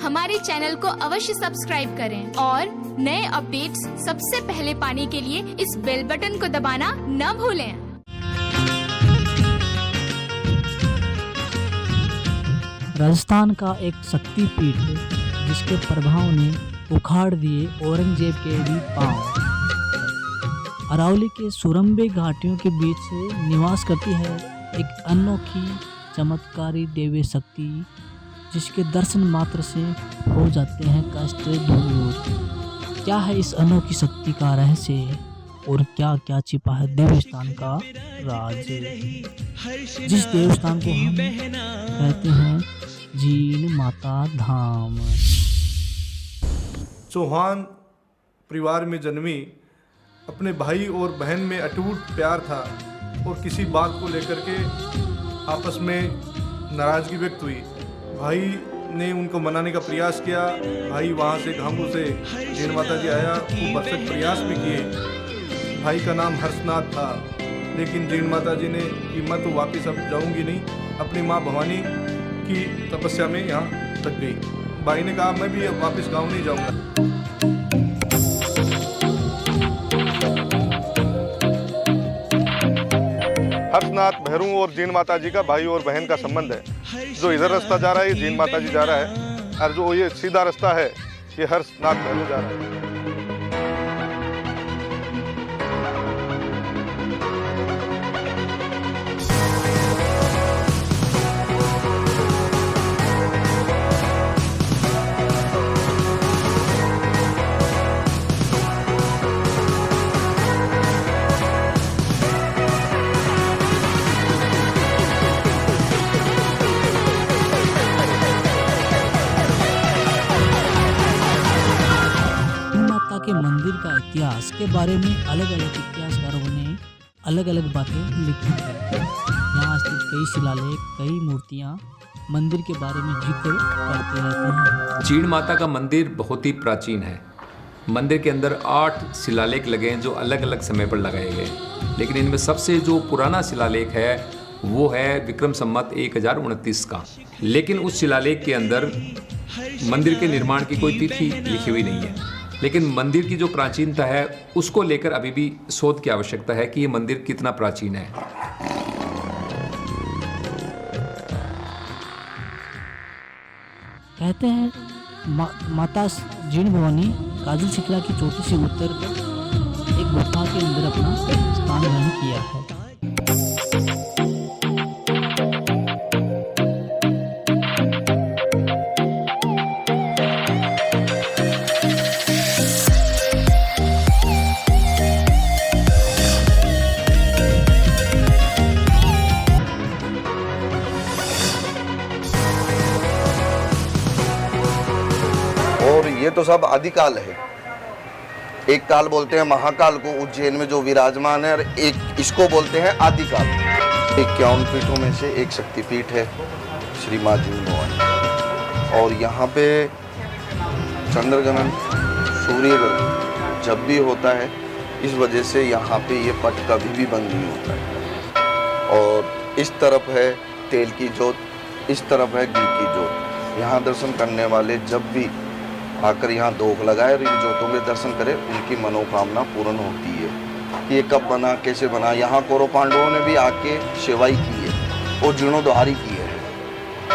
हमारे चैनल को अवश्य सब्सक्राइब करें और नए अपडेट्स सबसे पहले पाने के लिए इस बेल बटन को दबाना न भूलें। राजस्थान का एक शक्तिपीठ जिसके प्रभाव ने उखाड़ दिए औरंगजेब के भी पांव। अरावली के सुरम्बे घाटियों के बीच से निवास करती है एक अनोखी चमत्कारी देवी शक्ति जिसके दर्शन मात्र से हो जाते हैं कष्ट दूर। क्या है इस अनोखी शक्ति का रहस्य और क्या क्या छिपा है देवस्थान का राज, जिस देवस्थान को हम कहते हैं जीण माता धाम। चौहान परिवार में जन्मी, अपने भाई और बहन में अटूट प्यार था और किसी बात को लेकर के आपस में नाराज़गी व्यक्त हुई। भाई ने उनको मनाने का प्रयास किया। भाई वहाँ से घांगू से जीण माता जी आया, वो भरसक प्रयास भी किए। भाई का नाम हर्षनाथ था, लेकिन जीण माता जी ने कि मैं तो वापस अब जाऊंगी नहीं, अपनी माँ भवानी की तपस्या में यहाँ लग गई। भाई ने कहा मैं भी अब वापस गाँव नहीं जाऊँगा। हर्षनाथ भैरू और जीण माता जी का भाई और बहन का संबंध है। जो इधर रास्ता जा रहा है ये जीण माता जी जा रहा है, और जो ये सीधा रास्ता है ये हर्षनाथ भैरू जा रहा है। के मंदिर का इतिहास के बारे में अलग अलग इतिहासकारों ने अलग अलग बातें लिखी है। यहाँ स्थित कई शिलालेख, कई मूर्तियाँ मंदिर के बारे में जिक्र करते रहते हैं। जीण माता का मंदिर बहुत ही प्राचीन है। मंदिर के अंदर 8 शिलालेख लगे हैं जो अलग अलग समय पर लगाए गए, लेकिन इनमें सबसे जो पुराना शिलालेख है वो है विक्रम संवत 1029 का। लेकिन उस शिलालेख के अंदर मंदिर के निर्माण की कोई तिथि लिखी हुई नहीं है, लेकिन मंदिर की जो प्राचीनता है उसको लेकर अभी भी शोध की आवश्यकता है कि ये मंदिर कितना प्राचीन है। कहते हैं माता जीण भवानी काजल शिखरा की चोटी से उतर कर एक गुफा के अंदर अपना स्थान ग्रहण किया है। और ये तो सब आदिकाल है। एक काल बोलते हैं महाकाल को उज्जैन में जो विराजमान है, और एक इसको बोलते हैं आदिकाल। 51 पीठों में से एक शक्तिपीठ है श्री माँ जीण भवानी। और यहाँ पे चंद्रग्रहण, सूर्य ग्रहण जब भी होता है, इस वजह से यहाँ पे ये पट कभी भी बंद नहीं होता है। और इस तरफ है तेल की जोत, इस तरफ है घी की जोत। यहाँ दर्शन करने वाले जब भी आकर यहाँ दोख लगाए और इन जोतों के दर्शन करें, उनकी मनोकामना पूर्ण होती है। ये कब बना, कैसे बना, यहाँ कौरव पांडवों ने भी आके सेवाई की है और जीर्णोद्धारी की है।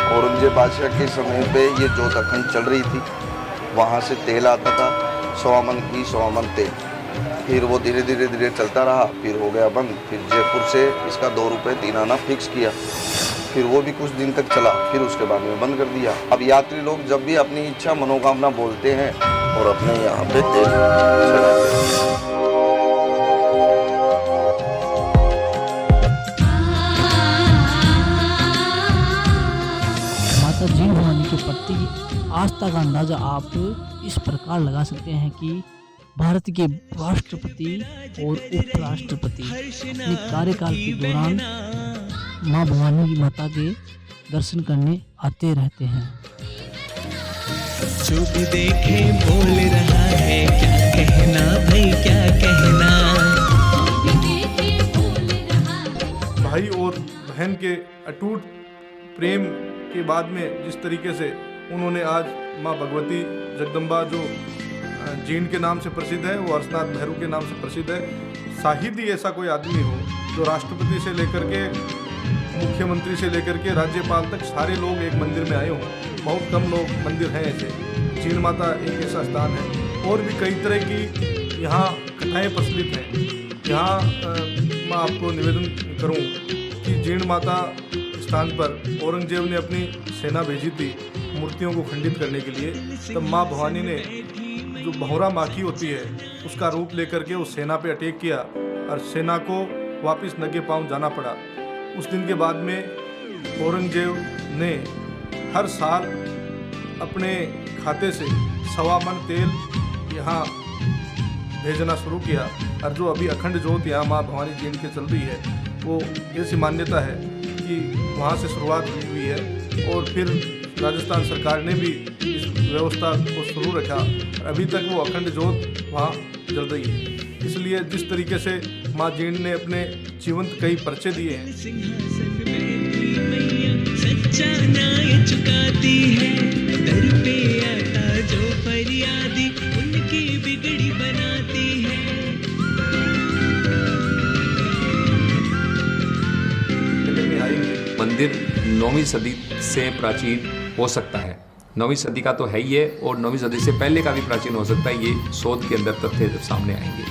औरंगजेब बादशाह के समय पे ये जोत अखंड चल रही थी। वहाँ से तेल आता था, 100 मन घी 100 मन तेल। फिर वो धीरे धीरे चलता रहा, फिर हो गया बंद। फिर जयपुर से इसका 2 रुपये 3 आना फिक्स किया। फिर वो भी कुछ दिन तक चला, फिर उसके बाद में बंद कर दिया। अब यात्री लोग जब भी अपनी इच्छा मनोकामना बोलते हैं और अपने यहाँ पे तेल चढ़ाते हैं। माता जीण भवानी के प्रति आस्था का अंदाजा आप इस प्रकार लगा सकते हैं कि भारत के राष्ट्रपति और उपराष्ट्रपति अपने कार्यकाल के दौरान माँ भवानी की माता के दर्शन करने आते रहते हैं। जो भी देखे बोल रहा है, क्या कहना भाई क्या कहना। भाई और बहन के अटूट प्रेम के बाद में जिस तरीके से उन्होंने आज माँ भगवती जगदम्बा जो जींद के नाम से प्रसिद्ध है, वो हर्षनाथ भैरू के नाम से प्रसिद्ध है, शायद ही ऐसा कोई आदमी हो जो राष्ट्रपति से लेकर के मुख्यमंत्री से लेकर के राज्यपाल तक सारे लोग एक मंदिर में आए हों। बहुत कम लोग मंदिर हैं ऐसे। जींद माता एक ऐसा स्थान है। और भी कई तरह की यहाँ कथाएँ प्रचलित हैं। यहाँ मैं आपको निवेदन करूँ कि जींद माता स्थान पर औरंगजेब ने अपनी सेना भेजी थी मूर्तियों को खंडित करने के लिए। तब माँ भवानी ने जो बहुरा माखी होती है उसका रूप लेकर के उस सेना पे अटैक किया और सेना को वापस नंगे पांव जाना पड़ा। उस दिन के बाद में औरंगजेब ने हर साल अपने खाते से 1.25 मन तेल यहाँ भेजना शुरू किया। और जो अभी अखंड ज्योत यहाँ माँ भवानी जींद के चल रही है, वो ऐसी मान्यता है कि वहाँ से शुरुआत हुई है और फिर राजस्थान सरकार ने भी इस व्यवस्था को शुरू रखा। अभी तक वो अखंड ज्योत वहाँ जल रही है। इसलिए जिस तरीके से माँ जींद ने अपने जीवंत कई परिचय दिए हैं। सच्चा न्याय चुकाती है, दर पे आता जो फरियादी उनकी बिगड़ी बनाती है। मंदिर 9वीं सदी से प्राचीन हो सकता है। 9वीं सदी का तो है ही है और 9वीं सदी से पहले का भी प्राचीन हो सकता है। ये शोध के अंदर तथ्य जब सामने आएंगे।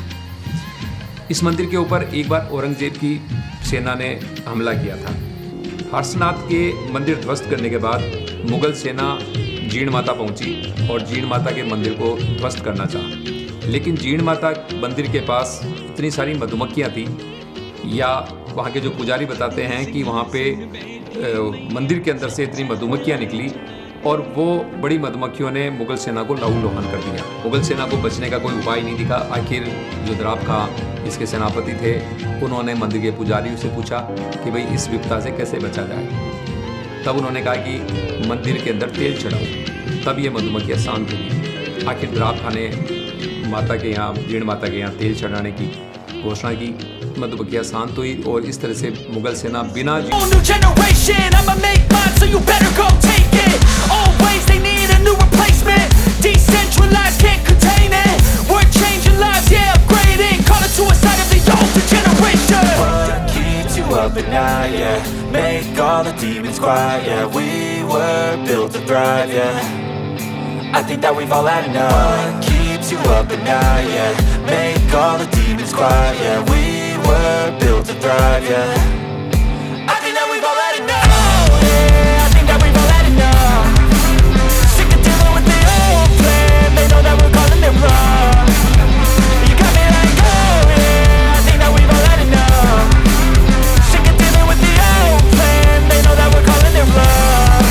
इस मंदिर के ऊपर एक बार औरंगजेब की सेना ने हमला किया था। हर्षनाथ के मंदिर ध्वस्त करने के बाद मुगल सेना जींद माता पहुंची और जींद माता के मंदिर को ध्वस्त करना चाहा। लेकिन जींद माता मंदिर के पास इतनी सारी मधुमक्खियाँ थी, या वहाँ के जो पुजारी बताते हैं कि वहाँ पे मंदिर के अंदर से इतनी मधुमक्खियाँ निकली और वो बड़ी मधुमक्खियों ने मुगल सेना को लहूलुहान कर दिया। मुगल सेना को बचने का कोई उपाय नहीं दिखा। आखिर जो द्राप खां इसके सेनापति थे, उन्होंने मंदिर के पुजारियों से पूछा कि भाई इस विपदा से कैसे बचा जाए। तब उन्होंने कहा कि मंदिर के अंदर तेल चढ़ाओ, तब ये मधुमक्खियाँ शांत हुई। आखिर द्राप खां ने माता के यहाँ, जींद माता के यहाँ तेल चढ़ाने की घोषणा की, मधुमक्खियाँ शांत हुई और इस तरह से मुगल सेना बिना up at night, yeah. Make all the demons quiet, yeah. We were built to thrive, yeah. I think that we've all had enough. What keeps you up at night, yeah. Make all the demons quiet, yeah. We were built to thrive, yeah. I think that we've all had enough, yeah. I think that we've all had enough. Sick of dealing with the old plan. They know that we're calling it wrong. You got me like, oh yeah. I think that we've all had enough. Sick of dealing with the old plan. They know that we're calling it wrong.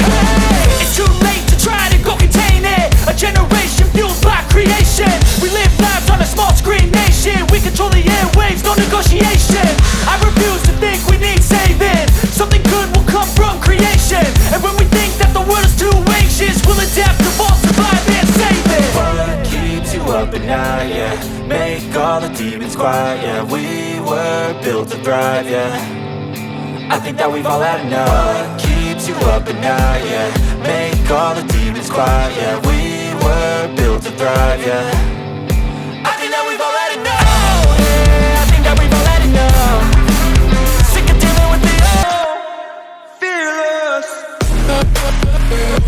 Hey, it's too late to try to go contain it. A generation fueled by creation. We live lives on a small screen nation. We control the airwaves, no negotiation. I refuse to think we need saving. Something good will come from creation. And when we think that the world is too anxious, we'll adapt, evolve, survive and save it. What keeps you up at night, yeah. Make all the demons quiet, yeah. We were built to thrive, yeah. I think that we've all had enough. What keeps you up at night, yeah. Make all the demons quiet, yeah. We were built to thrive, yeah. I think that we've all had enough, yeah. I think that we've all had enough. Sick of dealing with the old, fearless. Fearless.